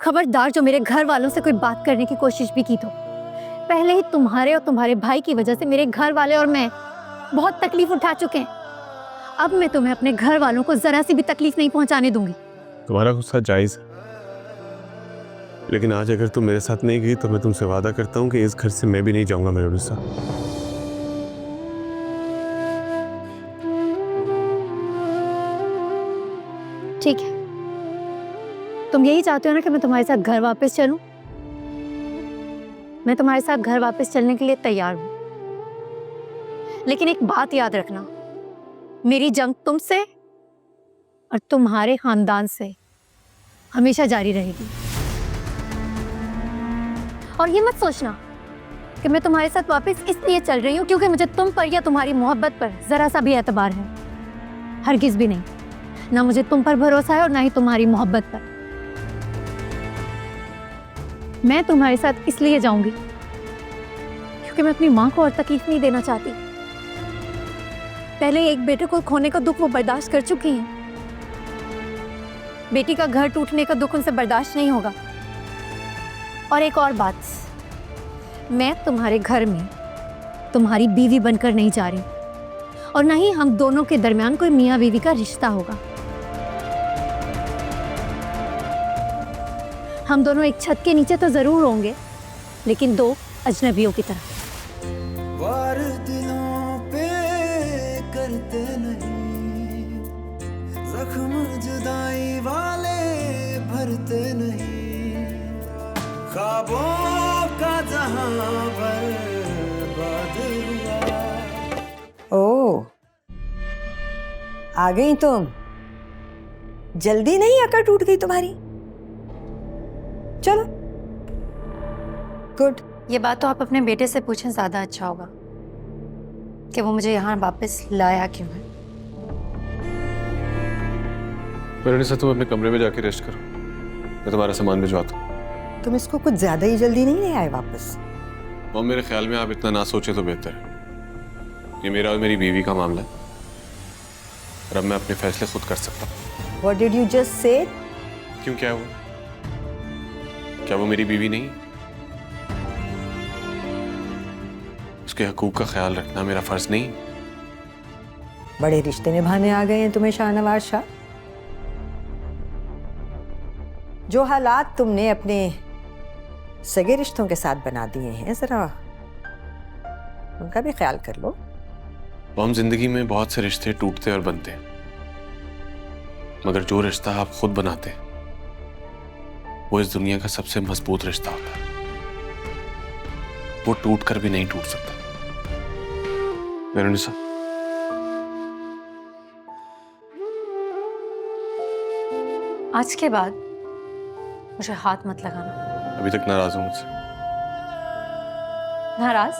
खबरदार जो मेरे घर वालों से कोई बात करने की कोशिश भी की तो पहले ही तुम्हारे और तुम्हारे भाई की वजह से मेरे घर वाले और मैं बहुत तकलीफ उठा चुके हैं। अब मैं तुम्हें अपने घर वालों को जरा सी भी तकलीफ नहीं पहुंचाने दूंगी। तुम्हारा गुस्सा जायज है, लेकिन आज अगर तुम मेरे साथ नहीं गई तो मैं तुमसे वादा करता हूँ कि इस घर से मैं भी नहीं जाऊंगा मेरे उड़ीसा। ठीक है, तुम यही चाहते हो ना कि मैं तुम्हारे साथ घर वापस चलूं? मैं तुम्हारे साथ घर वापस चलने के लिए तैयार हूं, लेकिन एक बात याद रखना, मेरी जंग तुमसे और तुम्हारे खानदान से हमेशा जारी रहेगी। और ये मत सोचना कि मैं तुम्हारे साथ वापस इसलिए चल रही हूँ क्योंकि मुझे तुम पर या तुम्हारी मोहब्बत पर जरा सा भी एतबार है। हरगिज भी नहीं, ना मुझे तुम पर भरोसा है और ना ही तुम्हारी मोहब्बत पर। मैं तुम्हारे साथ इसलिए जाऊंगी क्योंकि मैं अपनी माँ को और तकलीफ नहीं देना चाहती। पहले एक बेटे को खोने का दुख वो बर्दाश्त कर चुकी हैं, बेटी का घर टूटने का दुख उनसे बर्दाश्त नहीं होगा। और एक और बात, मैं तुम्हारे घर में तुम्हारी बीवी बनकर नहीं जा रही और ना ही हम दोनों के दरमियान कोई मियाँ बीवी का रिश्ता होगा। हम दोनों एक छत के नीचे तो जरूर होंगे, लेकिन दो अजनबियों की तरह। वार दिलों पे करते नहीं, जख्म जुदाई वाले भरते नहीं, ख्वाबों का जहां बर्बाद हुआ। ओह, आ गई तुम। जल्दी नहीं अकड़ टूट गई तुम्हारी? चलो, गुड। ये बात तो आप अपने बेटे से पूछें, ज्यादा अच्छा होगा कि वो मुझे यहाँ वापस लाया क्यों है। वेरोनिसा, तुम अपने कमरे में जाके रेस्ट करो, मैं तुम्हारा सामान भिजवाता हूँ। तुम इसको कुछ ज्यादा ही जल्दी नहीं ले आए वापस? और मेरे ख्याल में आप इतना ना सोचे तो बेहतर है। ये मेरा और मेरी बीवी का मामला है और अब मैं अपने फैसले खुद कर सकता हूँ। What did you just say? क्यों, क्या है वो? क्या वो मेरी बीवी नहीं? उसके हकूक का ख्याल रखना मेरा फर्ज नहीं? बड़े रिश्ते निभाने आ गए हैं तुम्हें शाहनवाज शाह। जो हालात तुमने अपने सगे रिश्तों के साथ बना दिए हैं, जरा उनका भी ख्याल कर लो। तो हम जिंदगी में बहुत से रिश्ते टूटते और बनते हैं, मगर जो रिश्ता आप खुद बनाते हैं वो इस दुनिया का सबसे मजबूत रिश्ता होता है। वो टूट कर भी नहीं टूट सकता। वेरोनिसा, आज के बाद मुझे हाथ मत लगाना। अभी तक नाराज हूं मुझसे? नाराज?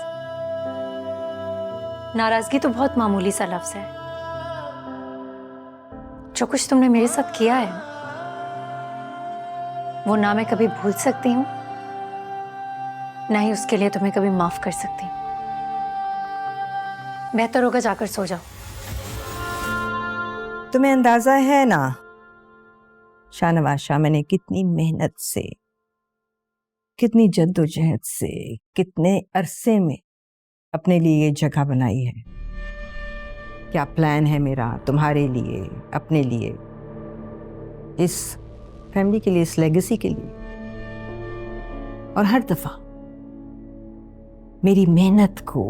नाराजगी तो बहुत मामूली सा लफ्ज है। जो कुछ तुमने मेरे साथ किया है वो ना मैं कभी भूल सकती हूँ, ना ही उसके लिए तुम्हें कभी माफ कर सकती हूँ। बेहतर होगा जाकर सो जाओ। तुम्हें अंदाजा है ना शाहनवाज शाह, मैंने कितनी मेहनत से, कितनी जद्दोजहद से, कितने अरसे में अपने लिए ये जगह बनाई है। क्या प्लान है मेरा तुम्हारे लिए, अपने लिए, इस फैमिली के लिए, इस लेगेसी के लिए। और हर दफा मेरी मेहनत को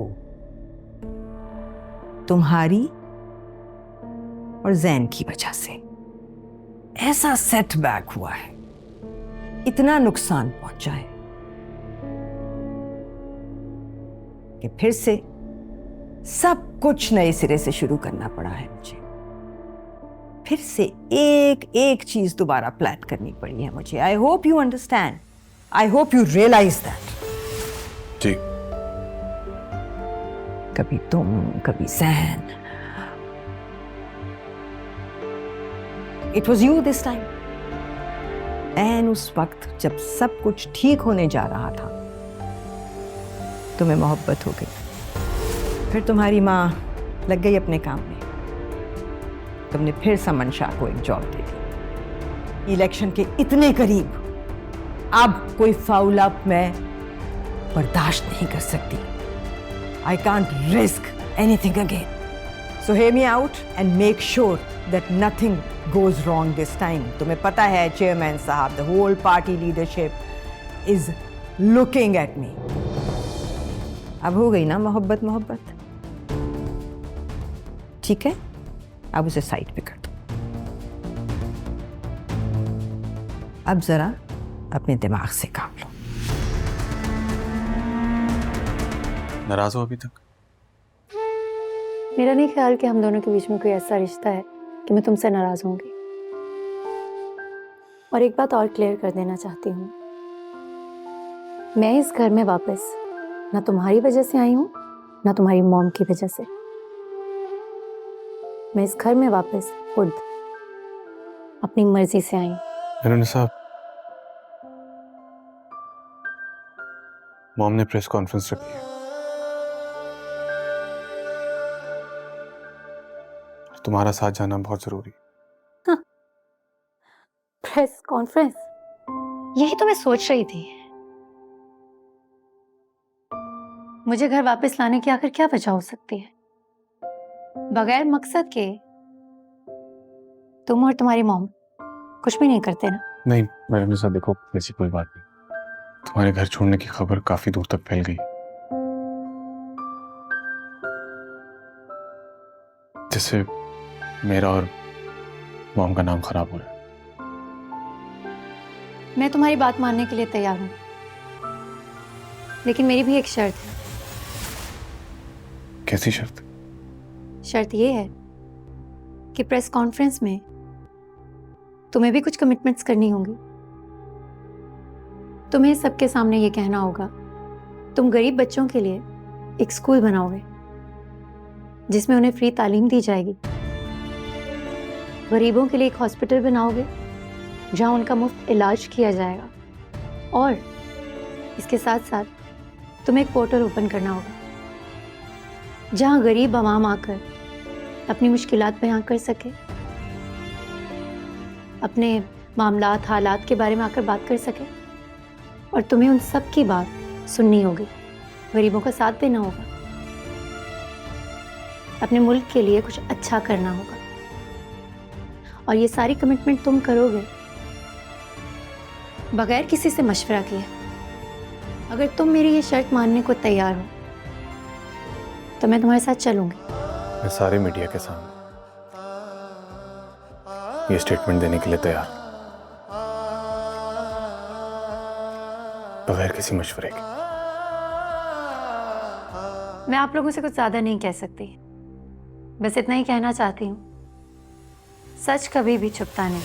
तुम्हारी और जैन की वजह से ऐसा सेटबैक हुआ है, इतना नुकसान पहुंचा है कि फिर से सब कुछ नए सिरे से शुरू करना पड़ा है मुझे। फिर से एक एक चीज दोबारा प्लान करनी पड़ी है मुझे। I hope you understand, I hope you realise that. जी। कभी तुम, कभी Jain. It was you this time. And उस वक्त जब सब कुछ ठीक होने जा रहा था, तुम्हें मोहब्बत हो गई। फिर तुम्हारी माँ लग गई अपने काम में, तुमने फिर समन शाह को एक जॉब दे दी। इलेक्शन के इतने करीब अब कोई फाउल अप मैं बर्दाश्त नहीं कर सकती. I can't risk anything again. So hear me out and make sure that nothing goes wrong this time. तुम्हें पता है चेयरमैन साहब, the whole party leadership is looking at me. अब हो गई ना मोहब्बत मोहब्बत, ठीक है? अब उसे साइड पे कर दो. अब जरा अपने दिमाग से काम लो. नाराज हो अभी तक? मेरा नहीं ख्याल कि हम दोनों के बीच में कोई ऐसा रिश्ता है कि मैं तुमसे नाराज होंगी. और एक बात और क्लियर कर देना चाहती हूँ, मैं इस घर में वापस ना तुम्हारी वजह से आई हूँ ना तुम्हारी मॉम की वजह से. मैं इस घर में वापस खुद अपनी मर्जी से आई हूँ. मैनुन साहब, मॉम ने प्रेस कॉन्फ्रेंस रखी है. तुम्हारा साथ जाना बहुत जरूरी है. Press conference? यही तो मैं सोच रही थी. मुझे घर वापस लाने की आखिर क्या वजह हो सकती है? बगैर मकसद के तुम और तुम्हारी मॉम कुछ भी नहीं करते ना? नहीं मैडम साहब, देखो ऐसी कोई बात नहीं. तुम्हारे घर छोड़ने की खबर काफी दूर तक फैल गई, जिससे मेरा और मॉम का नाम खराब हो रहा है. मैं तुम्हारी बात मानने के लिए तैयार हूं, लेकिन मेरी भी एक शर्त है. कैसी शर्त? शर्त ये है कि प्रेस कॉन्फ्रेंस में तुम्हें भी कुछ कमिटमेंट्स करनी होंगी. तुम्हें सबके सामने ये कहना होगा तुम गरीब बच्चों के लिए एक स्कूल बनाओगे जिसमें उन्हें फ्री तालीम दी जाएगी. गरीबों के लिए एक हॉस्पिटल बनाओगे जहां उनका मुफ्त इलाज किया जाएगा. और इसके साथ साथ तुम्हें एक पोर्टल ओपन करना होगा जहां गरीब आवाम आकर अपनी मुश्किलात बयां कर सके, अपने मामलात हालात के बारे में आकर बात कर सके. और तुम्हें उन सब की बात सुननी होगी, गरीबों का साथ देना होगा, अपने मुल्क के लिए कुछ अच्छा करना होगा. और ये सारी कमिटमेंट तुम करोगे बगैर किसी से मशवरा किए. अगर तुम मेरी ये शर्त मानने को तैयार हो तो मैं तुम्हारे साथ चलूंगी. मैं सारे मीडिया के सामने ये स्टेटमेंट देने के लिए तैयार, बगैर किसी मशवरे के. मैं आप लोगों से कुछ ज्यादा नहीं कह सकती, बस इतना ही कहना चाहती हूँ, सच कभी भी छुपता नहीं.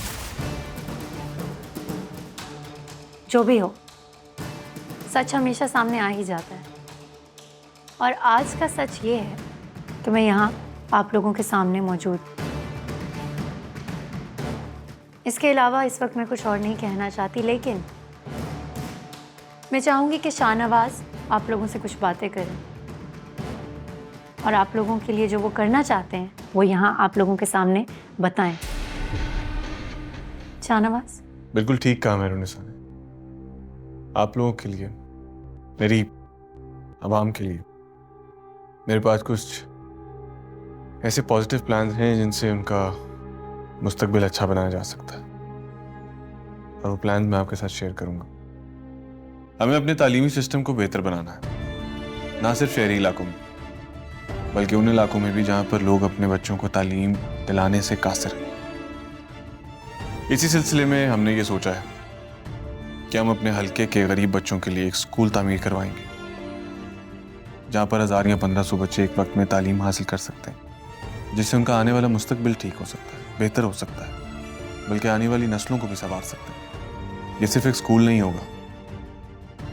जो भी हो, सच हमेशा सामने आ ही जाता है. और आज का सच ये है कि मैं यहाँ आप लोगों के सामने मौजूद. इसके अलावा इस वक्त मैं कुछ और नहीं कहना चाहती, लेकिन मैं चाहूँगी कि शाहनवाज आप लोगों से कुछ बातें करें और आप लोगों के लिए जो वो करना चाहते हैं वो यहाँ आप लोगों के सामने बताएं. शाहनवाज? बिल्कुल ठीक कहा मैनुनिसा ने. आप लोगों के लिए, मेरी आवाम के लिए मेरे पास कुछ ऐसे पॉजिटिव प्लान्स हैं जिनसे उनका मुस्तकबिल अच्छा बनाया जा सकता है. और वो प्लान मैं आपके साथ शेयर करूंगा. हमें अपने तालीमी सिस्टम को बेहतर बनाना है, ना सिर्फ शहरी इलाकों में बल्कि उन इलाकों में भी जहां पर लोग अपने बच्चों को तालीम दिलाने से कासिर हैं. इसी सिलसिले में हमने ये सोचा है कि हम अपने हलके के गरीब बच्चों के लिए एक स्कूल तामीर करवाएंगे जहां पर 1000 या 1500 बच्चे एक वक्त में तालीम हासिल कर सकते हैं, जिससे उनका आने वाला मुस्तकबिल ठीक हो सकता है, बेहतर हो सकता है, बल्कि आने वाली नस्लों को भी संवार सकते हैं. ये सिर्फ एक स्कूल नहीं होगा,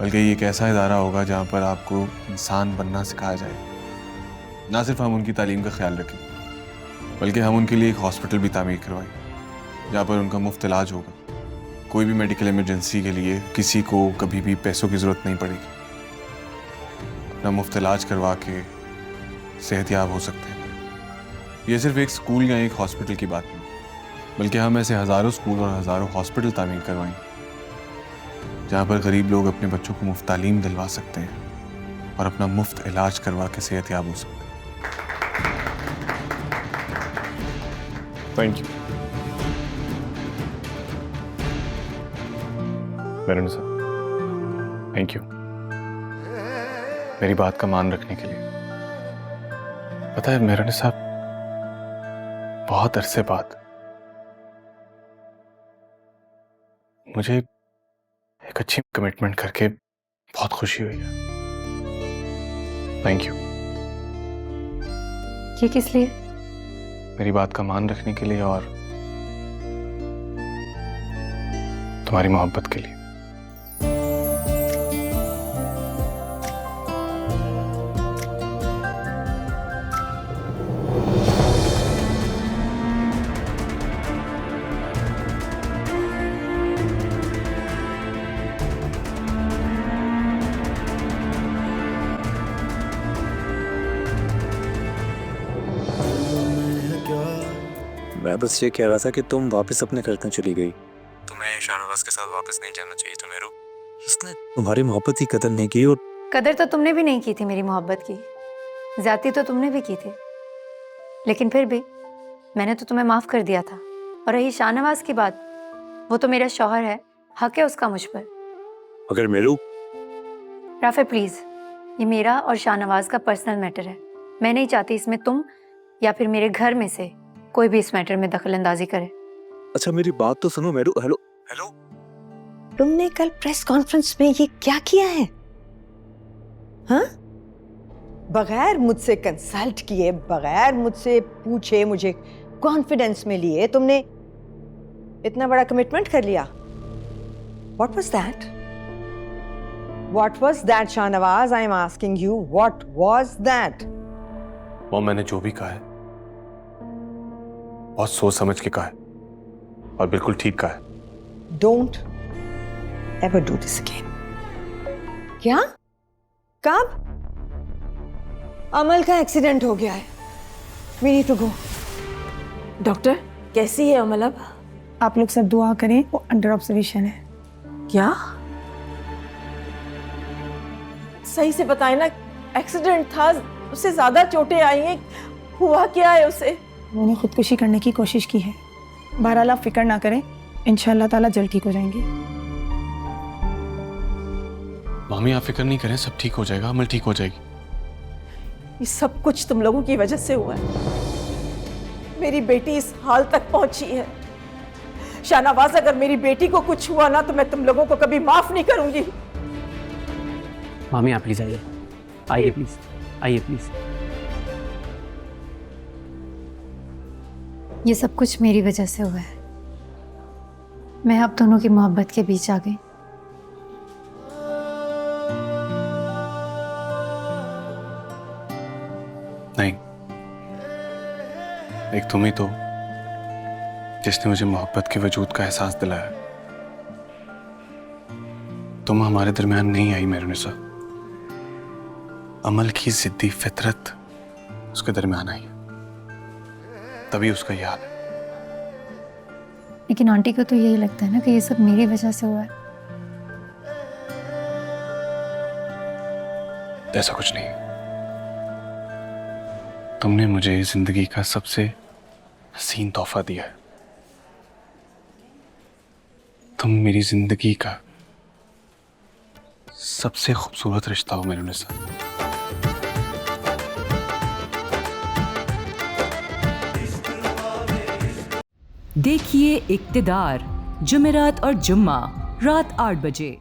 बल्कि ये एक ऐसा इदारा होगा जहाँ पर आपको इंसान बनना सिखाया जाए. ना सिर्फ हम उनकी तालीम का ख्याल रखें, बल्कि हम उनके लिए एक हॉस्पिटल भी तामीर करवाएं जहाँ पर उनका मुफ्त इलाज होगा. कोई भी मेडिकल इमरजेंसी के लिए किसी को कभी भी पैसों की ज़रूरत नहीं पड़ेगी. अपना मुफ्त इलाज करवा के सेहतयाब हो सकते हैं. ये सिर्फ एक स्कूल या एक हॉस्पिटल की बात नहीं, बल्कि हम ऐसे हज़ारों स्कूल और हज़ारों हॉस्पिटल तामीर करवाएंगे जहाँ पर गरीब लोग अपने बच्चों को मुफ्त तालीम दिलवा सकते हैं और अपना मुफ्त इलाज करवा के सेहतयाब हो सकते हैं। थैंक यू मेहरुनिसा साहब, थैंक यू मेरी बात का मान रखने के लिए। पता है मेहरुनिसा साहब, बहुत अरसे बाद मुझे एक अच्छी कमिटमेंट करके बहुत खुशी हुई है। Thank you. ये किस लिए? मेरी बात का मान रखने के लिए और तुम्हारी मोहब्बत के लिए। मैं बस ये कह रहा था कि तुम वापस अपने घर क्यों चली गई? तुम्हें शाहनवाज के साथ वापस नहीं जाना चाहिए था मेरू। उसने तुम्हारी मोहब्बत की कदर नहीं की। और कदर तो तुमने भी नहीं की थी मेरी मोहब्बत की, ज्यादती तो तुमने भी की थी, लेकिन फिर भी मैंने तो तुम्हें माफ कर दिया था। और रही शाहनवाज की बात, वो तो मेरा शौहर है, हक है उसका मुझ पर। अगर मेरू राफे प्लीज, ये मेरा और शाहनवाज का पर्सनल मैटर है। मैं नहीं चाहती इसमें तुम या फिर मेरे घर में से कोई भी इस मैटर में दखल अंदाजी करे। अच्छा मेरी बात तो सुनो मेरू। हेलो हेलो, तुमने कल प्रेस कॉन्फ्रेंस में ये क्या किया है? हाँ, बगैर मुझसे कंसल्ट किए, बगैर मुझसे पूछे, मुझे कॉन्फिडेंस में लिए तुमने इतना बड़ा कमिटमेंट कर लिया। What was that? What was that, Shahnawaz? I am asking you, what was that? वो मैंने जो भी कहा है बहुत सोच समझ के कहा है और बिल्कुल ठीक कहा है। Don't ever do this again. क्या? कब? अमल का एक्सीडेंट हो गया है। We need to go. Doctor कैसी है अमल? अब आप लोग सब दुआ करें, वो अंडर ऑब्जर्वेशन है। क्या? सही से बताएं ना, एक्सीडेंट था, उससे ज्यादा चोटें आई हैं, हुआ क्या है उसे? उन्होंने खुदकुशी करने की कोशिश की है। बहरहाल आप फिक्र ना करें, इंशाल्लाह ताला जल्द ठीक हो जाएंगे। मामी आप फिक्र नहीं करें, सब ठीक हो जाएगा, अमल ठीक हो जाएगी। ये सब कुछ तुम लोगों की वजह से हुआ है। मेरी बेटी इस हाल तक पहुंची है। शाहनवाज, अगर मेरी बेटी को कुछ हुआ ना तो मैं तुम लोगों को कभी माफ नहीं करूंगी। मामी आप प्लीज आइए, आइए प्लीज, आइए प्लीज। ये सब कुछ मेरी वजह से हुआ है। मैं आप दोनों की मोहब्बत के बीच आ गई। नहीं, एक तुम ही तो जिसने मुझे मोहब्बत के वजूद का एहसास दिलाया। तुम हमारे दरमियान नहीं आई मेहरुनिसा, अमल की जिद्दी फितरत उसके दरमियान आई, तभी उसका ये हाल है। लेकिन आंटी को तो यही लगता है ना कि ये सब मेरी वजह से हुआ है। ऐसा कुछ नहीं, तुमने मुझे जिंदगी का सबसे हसीन तोहफा दिया है। तुम मेरी जिंदगी का सबसे खूबसूरत रिश्ता हो मेहरुनिसा। देखिए इक्तिदार, जुमेरात और जुम्मा रात 8 बजे।